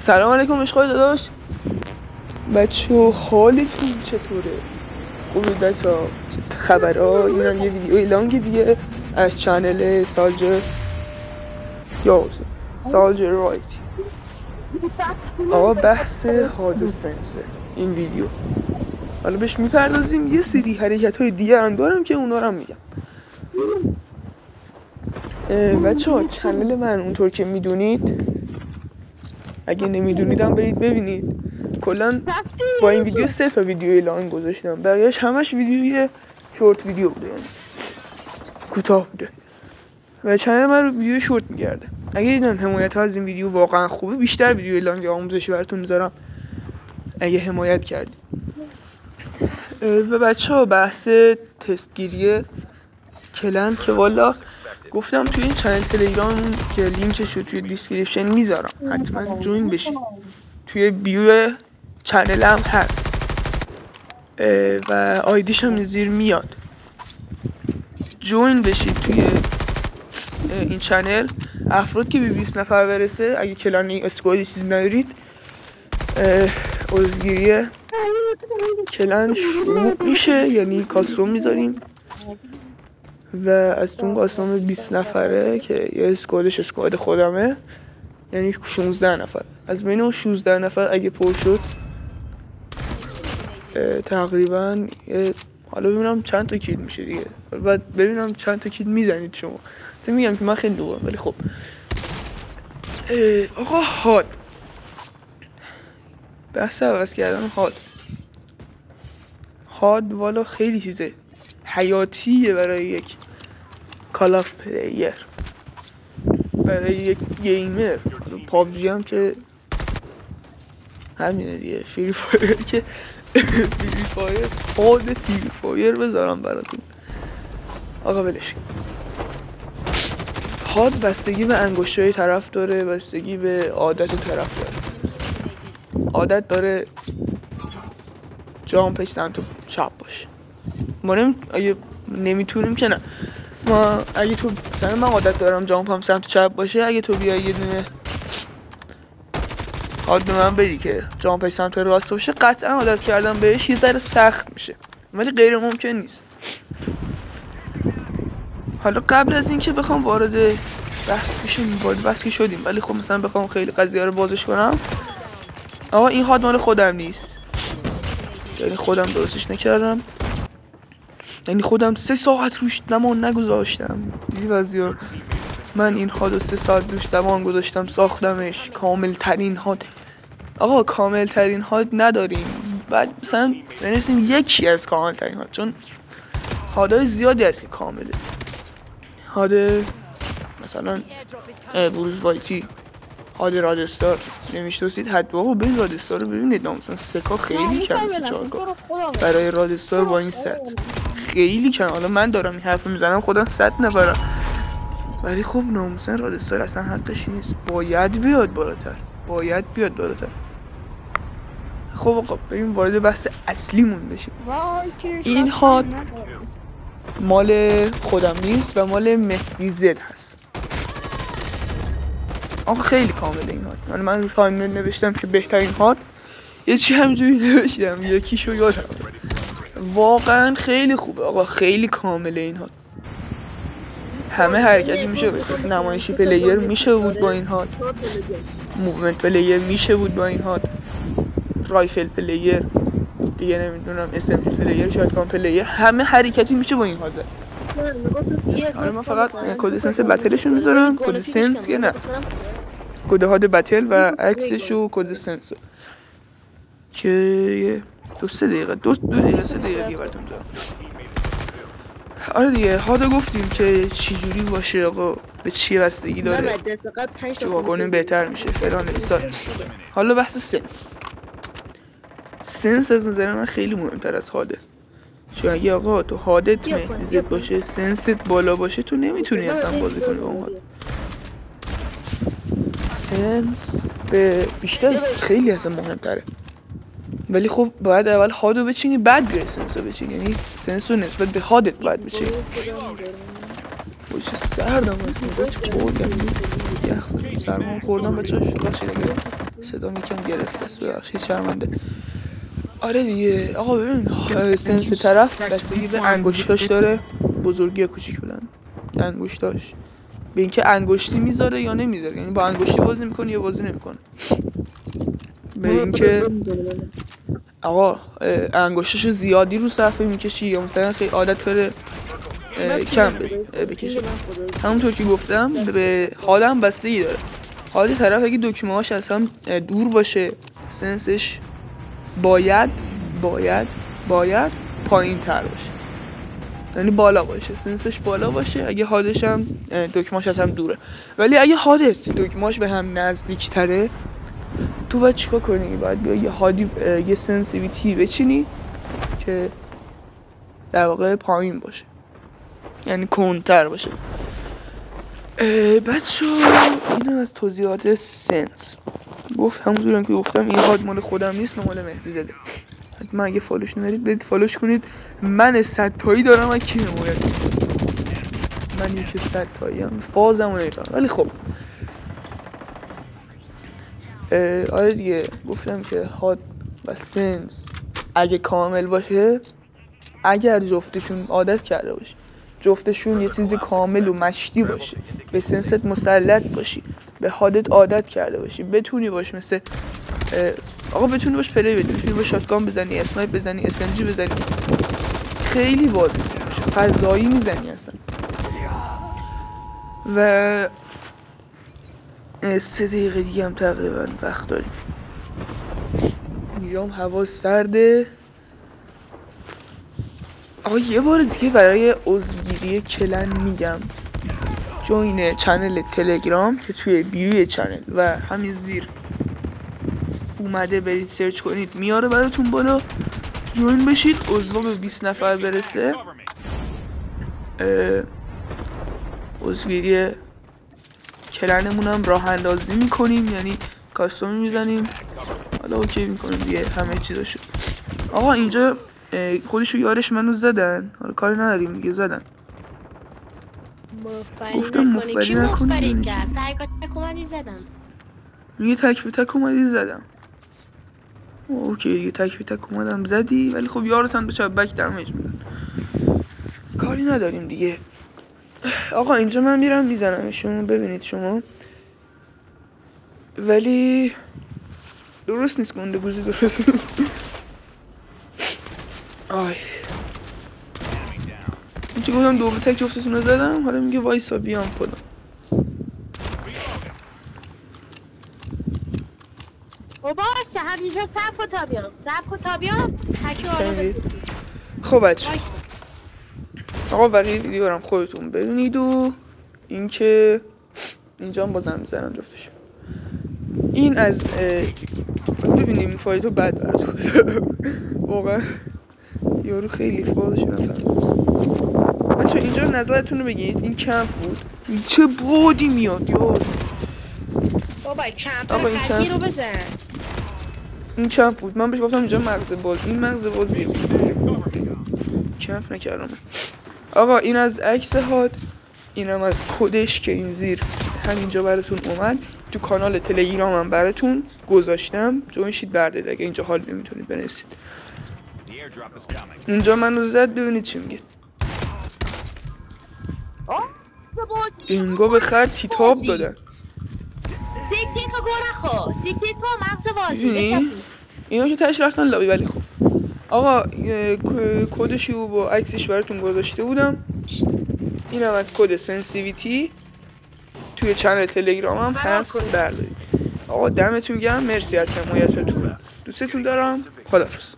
سلام علیکم عشقای داداش بچه، حالتون چطوره؟ خوبید بچه ها؟ چه خبرها؟ اینم یه ویدیوی لانگ دیگه از چنل سالجر رایتی. آقا بحث هاد و سنسه این ویدیو، حالا بهش میپردازیم. یه سری حرکت های دیگه هم دارم که اونا رو هم میگم. بچه ها چنل من اونطور که میدونید، اگه نمیدونیدم برید ببینید، کلا با این ویدیو 3 تا ویدیوی لانگ گذاشتم، بقیه‌اش همش ویدیوی شورت ویدیو بوده، یعنی کوتاه بوده و چنل من رو ویدیو شورت میگرده. اگه دیدن حمایت ها از این ویدیو واقعا خوبه، بیشتر ویدیوی لانگ آموزشی براتون میذارم اگه حمایت کردید. و بچه ها بحث تستگیری کلن که والا گفتم توی این چنل تلگرام که لینکش رو توی دیسکریپشن میذارم، حتما جوین بشید. توی بیو چنل هم هست و آیدیش هم زیر میاد. جوین بشید توی این چنل. افراد که به 20 نفر برسه، اگه کلانی اسکوادی چیزی ندارید، عضوگیری کلن شروع میشه، یعنی کاستوم میذاریم و از اون کاستوم 20 نفره که یه اسکوادش اسکواد خودمه، یعنی 16 نفر. از بین اون 16 نفر اگه پر شد تقریبا حالا ببینم چند تا کیل میشه دیگه، بعد ببینم چند تا کیل میزنید شما. مثلا میگم که من خیلی دوام، ولی خب آقا هاد بحث عوض کردن هاد والا خیلی چیزه حیاتیه برای یک کال آف پلیر، برای یک گیمر. پابجی هم که همینه دیگه، فری فایر که فری فایر، هاد فری فایر بذارم براتون. آقا بلش هاد بستگی به انگشتای طرف داره، بستگی به عادت طرف داره. عادت داره جامپش سمت چپ باشه. ما اگه نمیتونیم که نه، ما اگه تو مثلا من عادت دارم جامپم سمت چپ باشه، اگه تو بیای یه دونه هاد به من بدی که جامپش سمت راست باشه، قطعا عادت کردم بهش یه ذره سخت میشه، ولی غیر ممکن نیست. حالا قبل از اینکه بخوام وارد بحث که شدیم، ولی خب مثلا بخوام خیلی قضیه رو بازش کنم، آقا این هاد مال خودم نیست، یعنی خودم درستش نکردم، یعنی خودم 3 ساعت روش زمان نگذاشتم. این وضعیه من این هادو 3 ساعت روش زمان گذاشتم ساختمش. کامل ترین هاد، آقا کامل ترین هاد نداریم، بعد مثلا بنویسیم یکی از کامل ترین هاد، چون هادای زیادی هست که کامله. هاد مثلا بروز وایتی، هاد رادستار نمیشناسید حتما برید رادستار رو ببینید. مثلا سکا خیلی کم، 4 برای رادستار با این ست خیلی کم. حالا من دارم این حرف میزنم، خودم 100 نفرم، ولی خب ناموسن رادستار اصلا حقش نیست، باید بیاد بالاتر. خب آقا بریم وارد بحث اصلیمون بشیم. این هاد مال خودم نیست و مال مهدی زد هست. آقا خیلی کامله این هاد. من رو تایملاین نوشتم که بهترین هاد، یه چی همینجوری نوشتم، یکیشو یادم. واقعا خیلی خوبه آقا، خیلی کامله این هاد. همه حرکتی میشه بسید، نمایشی پلیر میشه بود با این هاد، موومنت پلیر میشه بود با این هاد، رایفل پلیر دیگه نمیدونم، اسم پلیر، شاتگان پلیر، همه حرکتی میشه با این هاد زد. آره من فقط کد سنس بتلشو میذارم، کد سنس که نه، کد هاد بتل و عکسش و کد سنس که 2 دقیقه 3 دقیقه براتون میذارم. آره دیگه هادا گفتیم که چی جوری باشه آقا، به چی بستگی داره، چیکار کنیم بهتر میشه فلان بیسار. حالا بحث سنس از نظر من خیلی مهمتر از هاده، چون اگه آقا تو هادت مهدی زد باشه، سنست بالا باشه، تو نمیتونی اصلا بازی کنی با اون هاد. سنس به بیشتر خیلی اصلا مهمتره، ولی خب باید اول هادو بچینی بعد گره سنس رو بچینی، یعنی سنس رو نسبت به هادت باید بچینی. چه سردم از مدت چه بردم یخ سرمان خوردم بچه هاش بخشید اگه صدام یکم گرفته است، ببخشید شرمنده. آره دیگه آقا ببین سنس طرف بستگی به انگشتاش داره، بزرگی یا کوچیک بودن انگشتاش، به اینکه انگشتی میذاره یا نمیذاره، یعنی با انگشتی بازی میکنه یا بازی نمیکنه. به اینکه آقا انگشتش زیادی رو صفحه میکشی یا مثلا خیلی عادت داره کم بکشه. همونطور که گفتم به حالم بستگی داره. حال طرف اگه دکمه هاش از هم دور باشه، سنسش باید پایین تر باشه، یعنی بالا باشه، سنسش بالا باشه. اگه حادش هم دکمهاش از هم دوره، ولی اگه حادت دکمهاش به هم نزدیک تره، تو باید چیکار کنی؟ باید بیا یه حادی یه سنسیویتی بچینی که در واقع پایین باشه، یعنی کندتر باشه. بچه اینم از توضیحات سنس. گفت همونجورم که گفتم این هاد مال خودم نیست، مال مهدی زده. حتما اگه فالوش ندارید برید فالوش کنید. من 100 تایی دارم، من کی نموید؟ من یکی 100 تایی هم فازمو نمیفهم، ولی خب آره دیگه گفتم که هاد و سنس اگه کامل باشه، اگر جفتشون عادت کرده باشه، جفتشون یه چیزی کامل و مشتی باشه، به سنست مسلط باشی، به هادت عادت کرده باشی، بتونی باش مثل آقا بتونی باش پلی بدی، بتونی باش شاتگان بزنی، اسنایپ بزنی، SMG بزنی، خیلی بازی باشه، فضایی میزنی اصلا. و 3 دقیقه دیگه هم تقریبا وقت داریم. میرام هوا سرده. آقا یه بار دیگه برای عضوگیری کلن میگم، جوین چنل تلگرام که توی بیوی چنل و همین زیر اومده، برید سرچ کنید میاره براتون بالا، جوین بشید. عضو به 20 نفر برسه عضوگیری کلنمون هم راه اندازی میکنیم، یعنی کاستومی میزنیم، حالا اوکی میکنیم دیگه همه چیزاشو. آقا اینجا خودشو یارش منو زدن، حالا کاری نداریم دیگه، زدن. گفتم مفبری نکنیم. تک اومدی زدم. میگه تک به تک اومدی زدم. اوکی دیگه تک به تک اومدم زدی، ولی خب یارت هم بچه بک دمیج میدن، کاری نداریم دیگه. آقا اینجا من میرم میزنمشون، ببینید شما، ولی درست نیست، گنده گوزی درست آی اینجا گفتم دو به تک جفتتون رو زدم، حالا میگه وایسا بیام خودم. بابا که همینجا صف و تابیام خب بچه آقا بقیه ویدیو هم خودتون ببینید و اینکه اینجا هم بازم میزنم جفتشون. این از ببینیم فایتو بعد براتون بذارم، واقعا یارو خیلی فازش نفهمید. بچه اینجا نظرتون رو بگید، این کمپ بود، این چه بادی میاد یار. بابا کمپ خیلی رو بزن. این کمپ بود، من بهش گفتم اینجا مغز باز، این مغز بازی کمپ نکردم. آقا این از عکس هاد، اینم از کدش که این زیر همینجا براتون اومد، تو کانال تلگرامم براتون گذاشتم، جوین شید برده اگه اینجا حال نمیتونید بنویسید. اینجا منو زد، ببینید چی میگه. اینگا به خر تیتاب دادن. اینا که تش رفتن لابی، ولی خب آقا کدشو با عکسش براتون گذاشته بودم. اینم از کد سنسیویتی توی چنل تلگرامم هست، بردارید. آقا دمتون گرم، مرسی از حمایتتون، دوستتون دارم، خداحافظ.